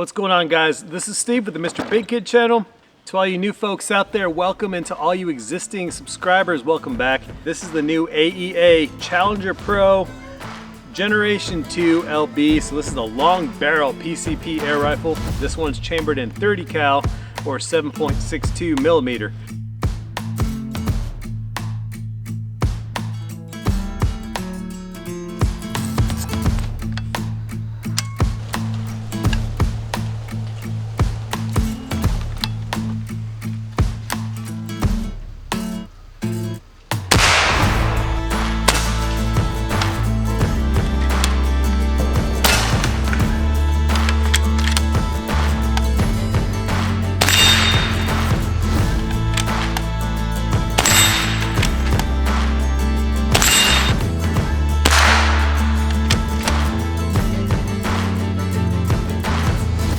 What's going on, guys? This is Steve with the MrBigKid channel. To all you new folks out there, welcome, and to all you existing subscribers, welcome back. This is the new AEA Challenger Pro Generation 2 LB. So this is a long barrel PCP air rifle. This one's chambered in 30 cal or 7.62 millimeter.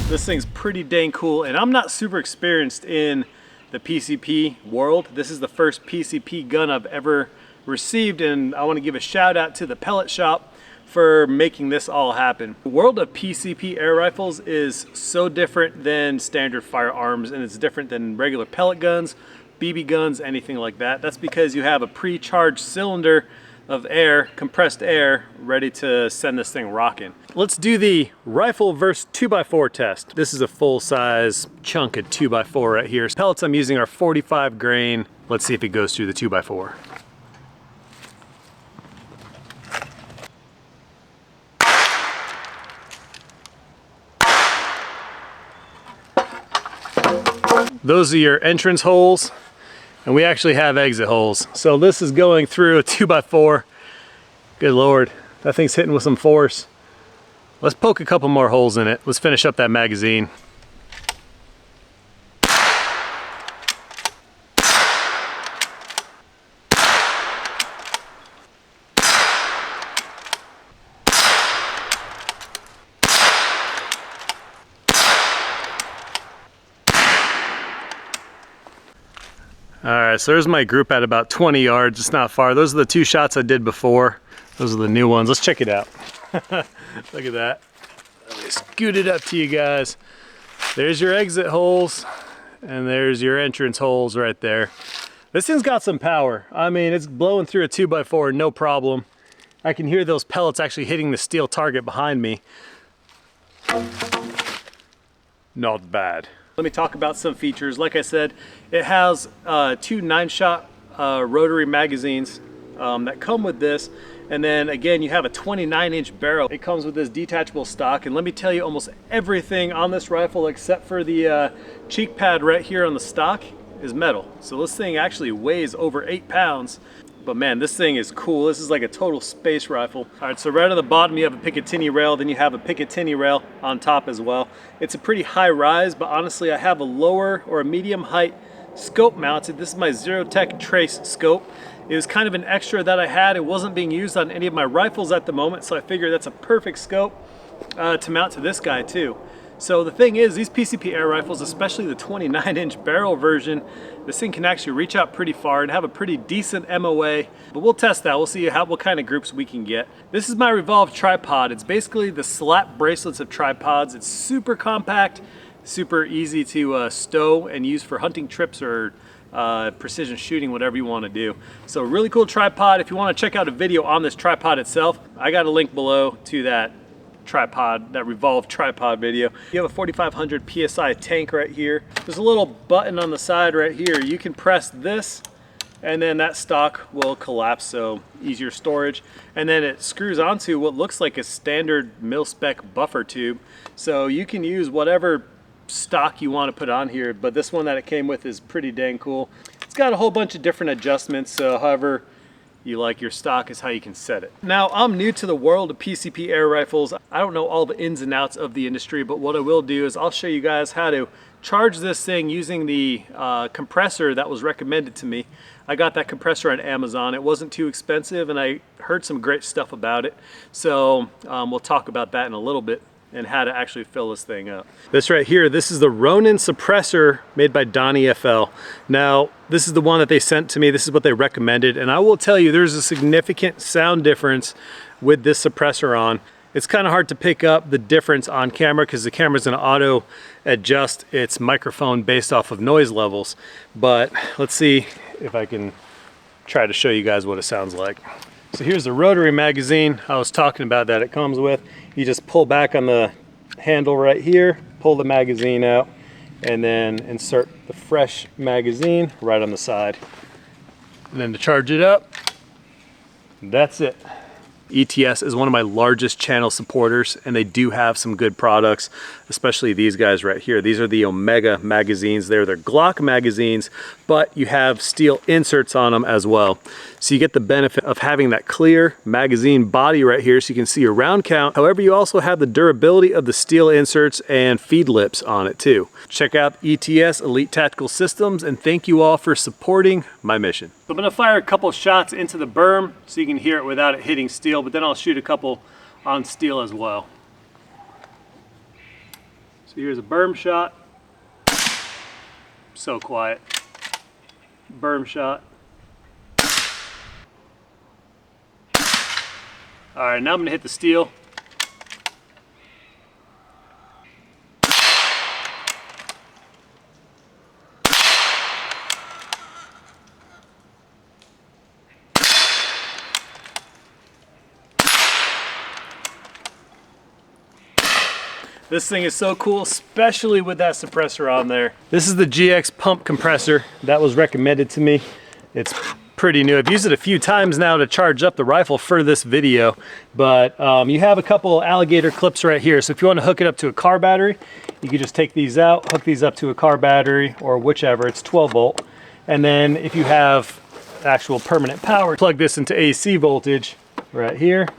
This thing's pretty dang cool, and I'm not super experienced in the PCP world. This is the first PCP gun I've ever received, and I want to give a shout out to the pellet shop for making this all happen. The world of PCP air rifles is so different than standard firearms, and it's different than regular pellet guns, BB guns, anything like that. That's because you have a pre-charged cylinder of air, compressed air, ready to send this thing rocking. Let's do the rifle versus 2x4 test. This is a full-size chunk of 2x4 right here. Pellets I'm using are 45 grain. Let's see if it goes through the 2x4. Those are your entrance holes, and we actually have exit holes. So this is going through a 2x4. Good Lord, that thing's hitting with some force. Let's poke a couple more holes in it. Let's finish up that magazine. Alright, so there's my group at about 20 yards. It's not far. Those are the two shots I did before. Those are the new ones. Let's check it out. Look at that. Let me scoot it up to you guys. There's your exit holes, and there's your entrance holes right there. This thing's got some power. I mean, it's blowing through a 2x4, no problem. I can hear those pellets actually hitting the steel target behind me. Not bad. Let me talk about some features. Like I said, it has two 9-shot rotary magazines that come with this. And then again, you have a 29-inch barrel. It comes with this detachable stock. And let me tell you, almost everything on this rifle except for the cheek pad right here on the stock is metal. So this thing actually weighs over 8 pounds. But man, this thing is cool. This is like a total space rifle. All right, so right on the bottom you have a Picatinny rail, then you have a Picatinny rail on top as well. It's a pretty high rise, but honestly I have a lower or a medium height scope mounted. This is my Zerotech Trace scope. It was kind of an extra that I had. It wasn't being used on any of my rifles at the moment, so I figured that's a perfect scope to mount to this guy too. So the thing is, these PCP air rifles, especially the 29-inch barrel version, this thing can actually reach out pretty far and have a pretty decent MOA. But we'll test that. We'll see what kind of groups we can get. This is my Revolve tripod. It's basically the slap bracelets of tripods. It's super compact, super easy to stow and use for hunting trips or precision shooting, whatever you want to do. So really cool tripod. If you want to check out a video on this tripod itself, I got a link below to that tripod, that Revolve tripod video. You have a 4500 PSI tank right here. There's a little button on the side right here. You can press this and then that stock will collapse, so easier storage. And then it screws onto what looks like a standard mil-spec buffer tube. So you can use whatever stock you want to put on here, but this one that it came with is pretty dang cool. It's got a whole bunch of different adjustments, so however you like your stock is how you can set it. Now, I'm new to the world of PCP air rifles. I don't know all the ins and outs of the industry, but what I will do is I'll show you guys how to charge this thing using the compressor that was recommended to me. I got that compressor on Amazon. It wasn't too expensive, and I heard some great stuff about it. So we'll talk about that in a little bit and how to actually fill this thing up. This right here, this is the Ronin suppressor made by Donnie FL. Now, this is the one that they sent to me. This is what they recommended, and I will tell you there's a significant sound difference with this suppressor on. It's kind of hard to pick up the difference on camera because the camera's going to auto adjust its microphone based off of noise levels. But let's see if I can try to show you guys what it sounds like. So here's the rotary magazine I was talking about that it comes with. You just pull back on the handle right here, pull the magazine out, and then insert the fresh magazine right on the side. And then to charge it up, that's it. ETS is one of my largest channel supporters, and they do have some good products, especially these guys right here. These are the Omega magazines. They're Glock magazines, but you have steel inserts on them as well. So you get the benefit of having that clear magazine body right here so you can see your round count. However, you also have the durability of the steel inserts and feed lips on it too. Check out ETS Elite Tactical Systems, and thank you all for supporting my mission. So I'm gonna fire a couple shots into the berm so you can hear it without it hitting steel, but then I'll shoot a couple on steel as well. So here's a berm shot. So quiet. Berm shot. All right, now I'm gonna hit the steel. This thing is so cool, especially with that suppressor on there. This is the GX pump compressor that was recommended to me. It's pretty new. I've used it a few times now to charge up the rifle for this video, but you have a couple alligator clips right here. So if you want to hook it up to a car battery, you can just take these out, hook these up to a car battery or whichever. It's 12 volt. And then if you have actual permanent power, plug this into AC voltage right here.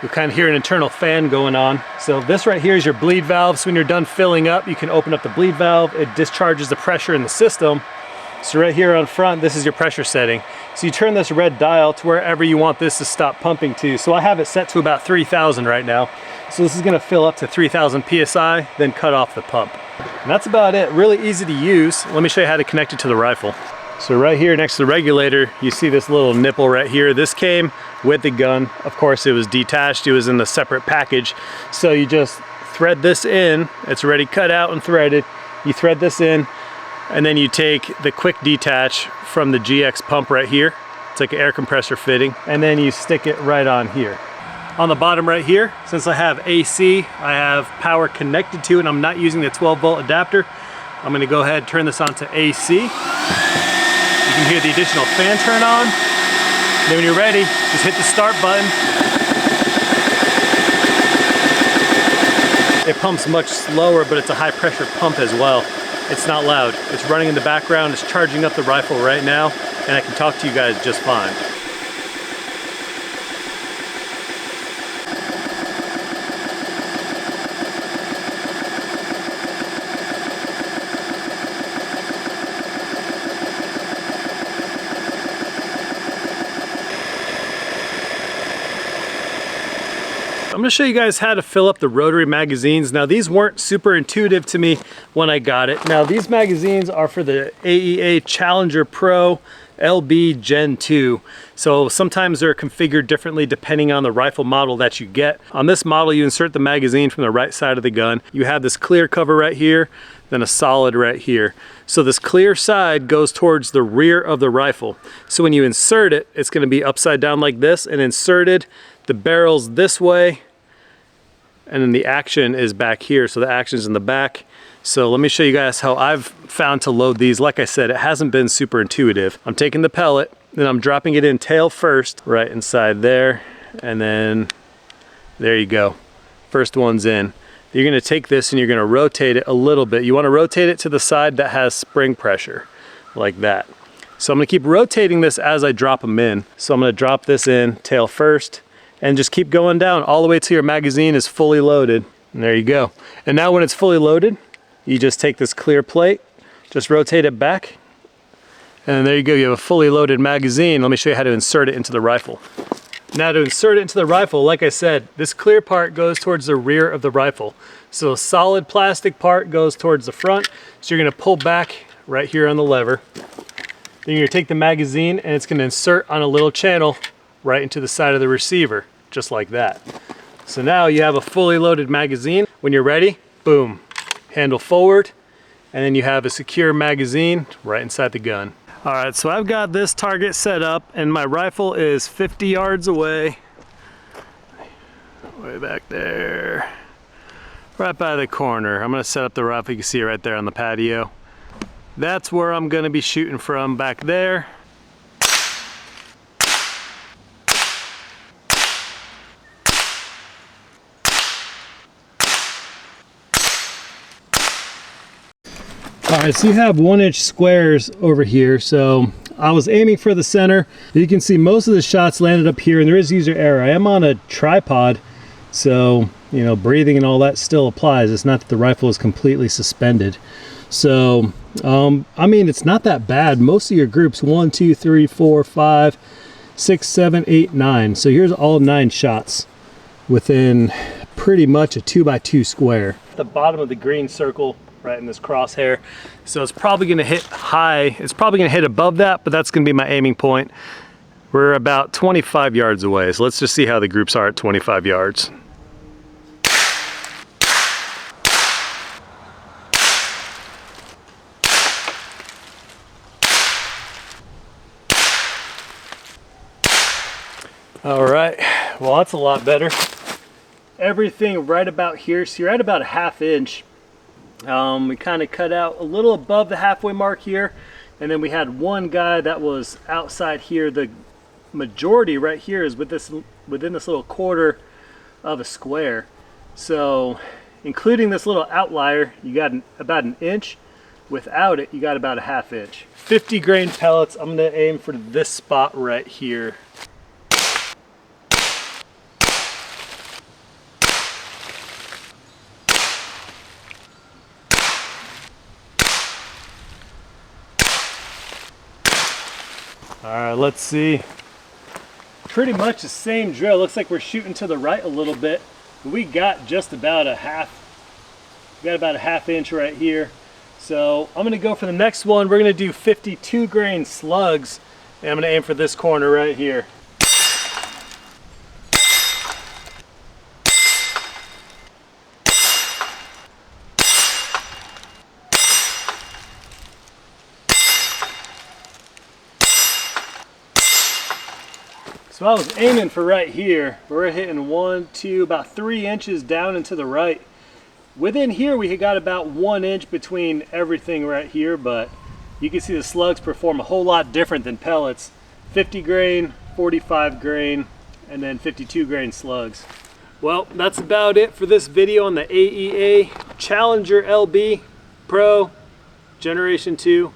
You'll kind of hear an internal fan going on. So this right here is your bleed valve. So when you're done filling up, you can open up the bleed valve. It discharges the pressure in the system. So right here on front, this is your pressure setting. So you turn this red dial to wherever you want this to stop pumping to. So I have it set to about 3,000 right now. So this is gonna fill up to 3,000 PSI, then cut off the pump. And that's about it. Really easy to use. Let me show you how to connect it to the rifle. So right here next to the regulator, you see this little nipple right here. This came with the gun. Of course, it was detached. It was in a separate package. So you just thread this in. It's already cut out and threaded. You thread this in, and then you take the quick detach from the GX pump right here. It's like an air compressor fitting. And then you stick it right on here. On the bottom right here, since I have AC, I have power connected to it, and I'm not using the 12 volt adapter. I'm gonna go ahead and turn this on to AC. You can hear the additional fan turn on. Then when you're ready, just hit the start button. It pumps much slower, but it's a high pressure pump as well. It's not loud. It's running in the background. It's charging up the rifle right now, and I can talk to you guys just fine. I'm gonna show you guys how to fill up the rotary magazines. Now these weren't super intuitive to me when I got it. Now these magazines are for the AEA Challenger Pro LB Gen 2. So sometimes they're configured differently depending on the rifle model that you get. On this model, you insert the magazine from the right side of the gun. You have this clear cover right here, then a solid right here. So this clear side goes towards the rear of the rifle. So when you insert it, it's gonna be upside down like this and inserted. The barrel's this way, and then the action is back here. So the action's in the back. So let me show you guys how I've found to load these. Like I said, it hasn't been super intuitive. I'm taking the pellet, then I'm dropping it in tail first, right inside there, and then there you go. First one's in. You're gonna take this and you're gonna rotate it a little bit. You wanna rotate it to the side that has spring pressure, like that. So I'm gonna keep rotating this as I drop them in. So I'm gonna drop this in, tail first, and just keep going down all the way till your magazine is fully loaded. And there you go. And now when it's fully loaded, you just take this clear plate, just rotate it back, and there you go. You have a fully loaded magazine. Let me show you how to insert it into the rifle. Now to insert it into the rifle, like I said, this clear part goes towards the rear of the rifle. So a solid plastic part goes towards the front. So you're gonna pull back right here on the lever. Then you're gonna take the magazine and it's gonna insert on a little channel right into the side of the receiver, just like that. So now you have a fully loaded magazine. When you're ready, boom, handle forward, and then you have a secure magazine right inside the gun. All right, so I've got this target set up and my rifle is 50 yards away. Way back there. Right by the corner. I'm gonna set up the rifle, you can see it right there on the patio. That's where I'm gonna be shooting from, back there. All right, so you have 1-inch squares over here. So I was aiming for the center. You can see most of the shots landed up here, and there is user error. I am on a tripod, so you know, breathing and all that still applies. It's not that the rifle is completely suspended. So I mean, it's not that bad. Most of your groups, 1, 2, 3, 4, 5, 6, 7, 8, 9. So here's all 9 shots within pretty much a 2x2 square. The bottom of the green circle right in this crosshair, so it's probably going to hit high. It's probably going to hit above that, but that's going to be my aiming point. We're about 25 yards away, so let's just see how the groups are at 25 yards. All right, well, that's a lot better. Everything right about here, so you're at about a 1/2 inch. We kind of cut out a little above the halfway mark here, and then we had one guy that was outside here. The majority right here is within this little quarter of a square. So including this little outlier, you got about 1 inch. Without it, you got about a 1/2 inch. 50 grain pellets. I'm gonna aim for this spot right here. All right, let's see. Pretty much the same drill. Looks like we're shooting to the right a little bit. We got just about a half. We got about a 1/2 inch right here. So I'm gonna go for the next one. We're gonna do 52 grain slugs, and I'm gonna aim for this corner right here. So I was aiming for right here. We're hitting 1, 2, about 3 inches down and to the right. Within here, we got about 1 inch between everything right here, but you can see the slugs perform a whole lot different than pellets. 50 grain, 45 grain, and then 52 grain slugs. Well, that's about it for this video on the AEA Challenger LB Pro Generation 2.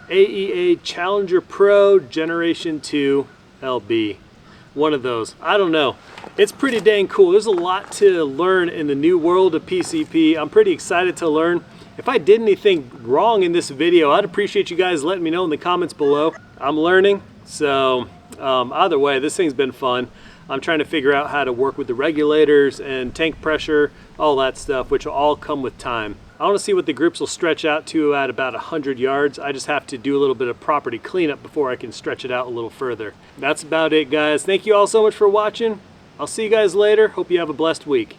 AEA Challenger Pro Generation 2 LB. One of those. I don't know. It's pretty dang cool. There's a lot to learn in the new world of PCP. I'm pretty excited to learn. If I did anything wrong in this video, I'd appreciate you guys letting me know in the comments below. I'm learning, so either way, this thing's been fun. I'm trying to figure out how to work with the regulators and tank pressure, all that stuff, which will all come with time. I want to see what the groups will stretch out to at about 100 yards. I just have to do a little bit of property cleanup before I can stretch it out a little further. That's about it, guys. Thank you all so much for watching. I'll see you guys later. Hope you have a blessed week.